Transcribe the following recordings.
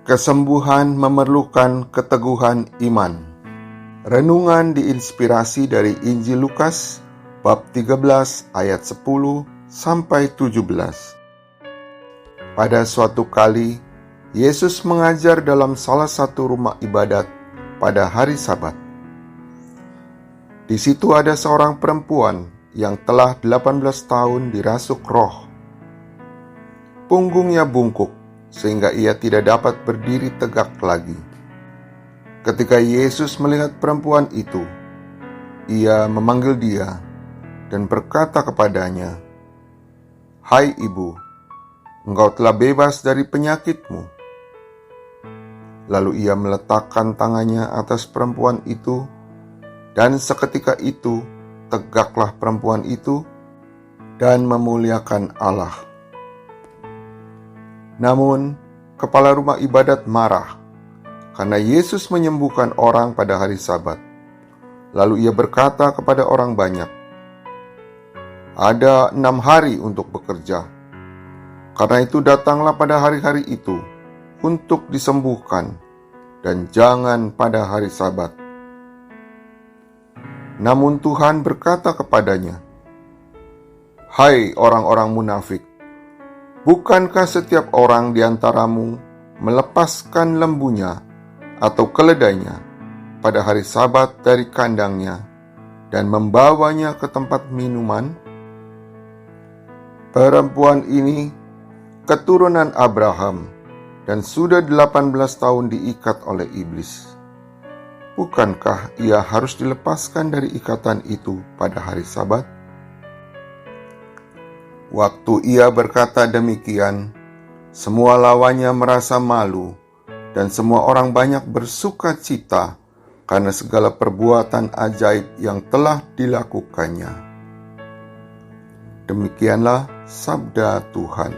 Kesembuhan memerlukan keteguhan iman. Renungan diinspirasi dari Injil Lukas bab 13 ayat 10 sampai 17. Pada suatu kali, Yesus mengajar dalam salah satu rumah ibadat pada hari Sabat. Di situ ada seorang perempuan yang telah 18 tahun dirasuk roh. Punggungnya bungkuk sehingga ia tidak dapat berdiri tegak lagi. Ketika Yesus melihat perempuan itu, ia memanggil dia dan berkata kepadanya, "Hai ibu, engkau telah bebas dari penyakitmu." Lalu ia meletakkan tangannya atas perempuan itu, dan seketika itu tegaklah perempuan itu dan memuliakan Allah. Namun, kepala rumah ibadat marah karena Yesus menyembuhkan orang pada hari Sabat. Lalu ia berkata kepada orang banyak, "Ada 6 hari untuk bekerja. Karena itu datanglah pada hari-hari itu untuk disembuhkan, dan jangan pada hari Sabat." Namun Tuhan berkata kepadanya, "Hai orang-orang munafik, bukankah setiap orang di antaramu melepaskan lembunya atau keledainya pada hari Sabat dari kandangnya dan membawanya ke tempat minuman? Perempuan ini keturunan Abraham dan sudah 18 tahun diikat oleh iblis. Bukankah ia harus dilepaskan dari ikatan itu pada hari Sabat?" Waktu ia berkata demikian, semua lawannya merasa malu, dan semua orang banyak bersuka cita karena segala perbuatan ajaib yang telah dilakukannya. Demikianlah sabda Tuhan.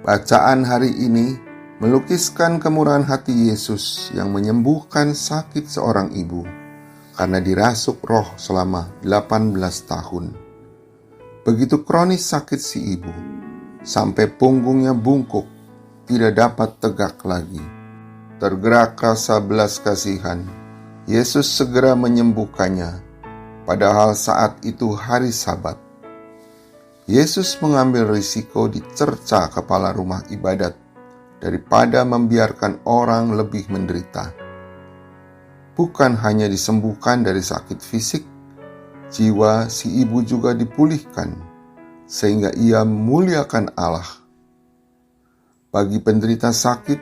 Bacaan hari ini melukiskan kemurahan hati Yesus yang menyembuhkan sakit seorang ibu karena dirasuk roh selama 18 tahun. Begitu kronis sakit si ibu, sampai punggungnya bungkuk, tidak dapat tegak lagi. Tergerak rasa belas kasihan, Yesus segera menyembuhkannya, padahal saat itu hari Sabat. Yesus mengambil risiko dicerca kepala rumah ibadat daripada membiarkan orang lebih menderita. Bukan hanya disembuhkan dari sakit fisik, jiwa si ibu juga dipulihkan, sehingga ia memuliakan Allah. Bagi penderita sakit,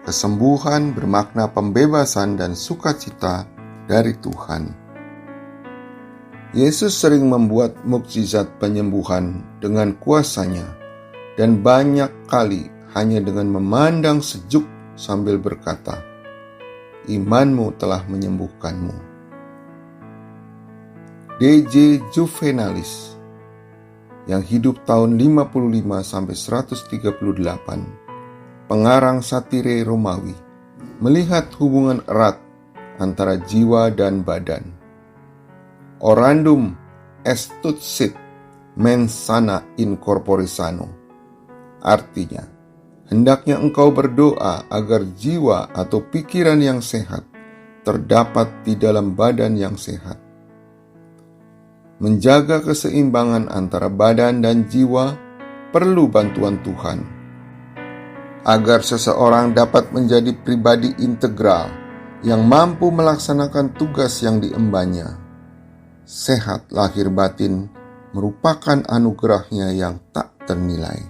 kesembuhan bermakna pembebasan dan sukacita dari Tuhan. Yesus sering membuat mukjizat penyembuhan dengan kuasanya, dan banyak kali hanya dengan memandang sejuk sambil berkata, "Imanmu telah menyembuhkanmu." D.J. Juvenalis yang hidup tahun 55-138, pengarang satire Romawi, melihat hubungan erat antara jiwa dan badan. Orandum est sit mens sana in corpore sano. Artinya, hendaknya engkau berdoa agar jiwa atau pikiran yang sehat terdapat di dalam badan yang sehat. Menjaga keseimbangan antara badan dan jiwa perlu bantuan Tuhan. Agar seseorang dapat menjadi pribadi integral yang mampu melaksanakan tugas yang diembannya. Sehat lahir batin merupakan anugerahnya yang tak ternilai.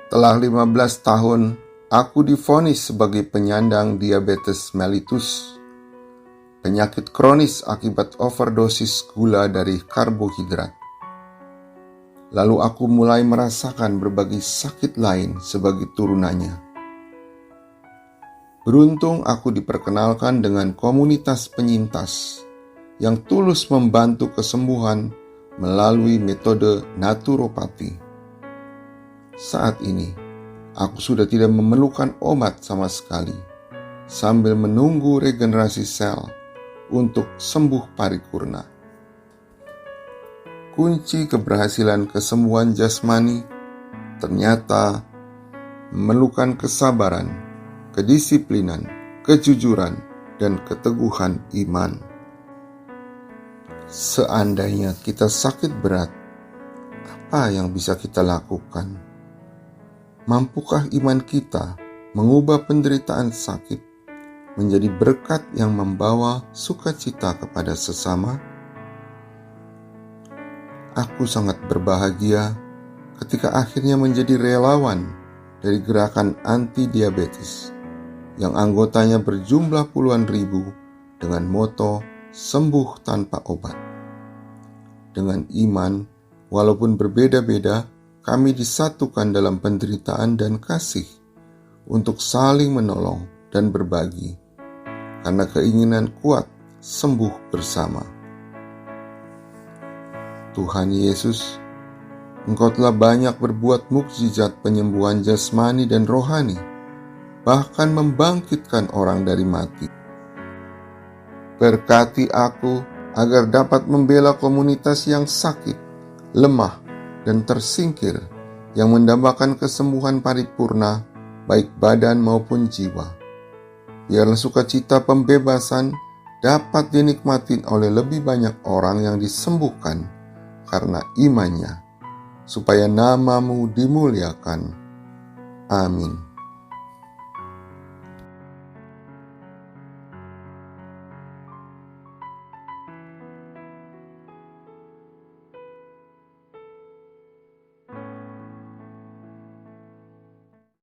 Telah 15 tahun aku divonis sebagai penyandang diabetes mellitus, penyakit kronis akibat overdosis gula dari karbohidrat. Lalu aku mulai merasakan berbagai sakit lain sebagai turunannya. Beruntung aku diperkenalkan dengan komunitas penyintas yang tulus membantu kesembuhan melalui metode naturopati. Saat ini, aku sudah tidak memerlukan obat sama sekali, sambil menunggu regenerasi sel untuk sembuh paripurna. Kunci keberhasilan kesembuhan jasmani ternyata memerlukan kesabaran, kedisiplinan, kejujuran, dan keteguhan iman. Seandainya kita sakit berat, apa yang bisa kita lakukan? Mampukah iman kita mengubah penderitaan sakit menjadi berkat yang membawa sukacita kepada sesama? Aku sangat berbahagia ketika akhirnya menjadi relawan dari gerakan anti-diabetes yang anggotanya berjumlah puluhan ribu dengan moto sembuh tanpa obat. Dengan iman, walaupun berbeda-beda, kami disatukan dalam penderitaan dan kasih untuk saling menolong dan berbagi, karena keinginan kuat sembuh bersama. Tuhan Yesus, Engkau telah banyak berbuat mukjizat penyembuhan jasmani dan rohani, bahkan membangkitkan orang dari mati. Berkati aku agar dapat membela komunitas yang sakit, lemah, dan tersingkir, yang mendambakan kesembuhan paripurna, baik badan maupun jiwa. Biarlah sukacita pembebasan dapat dinikmati oleh lebih banyak orang yang disembuhkan karena imannya, supaya namamu dimuliakan. Amin.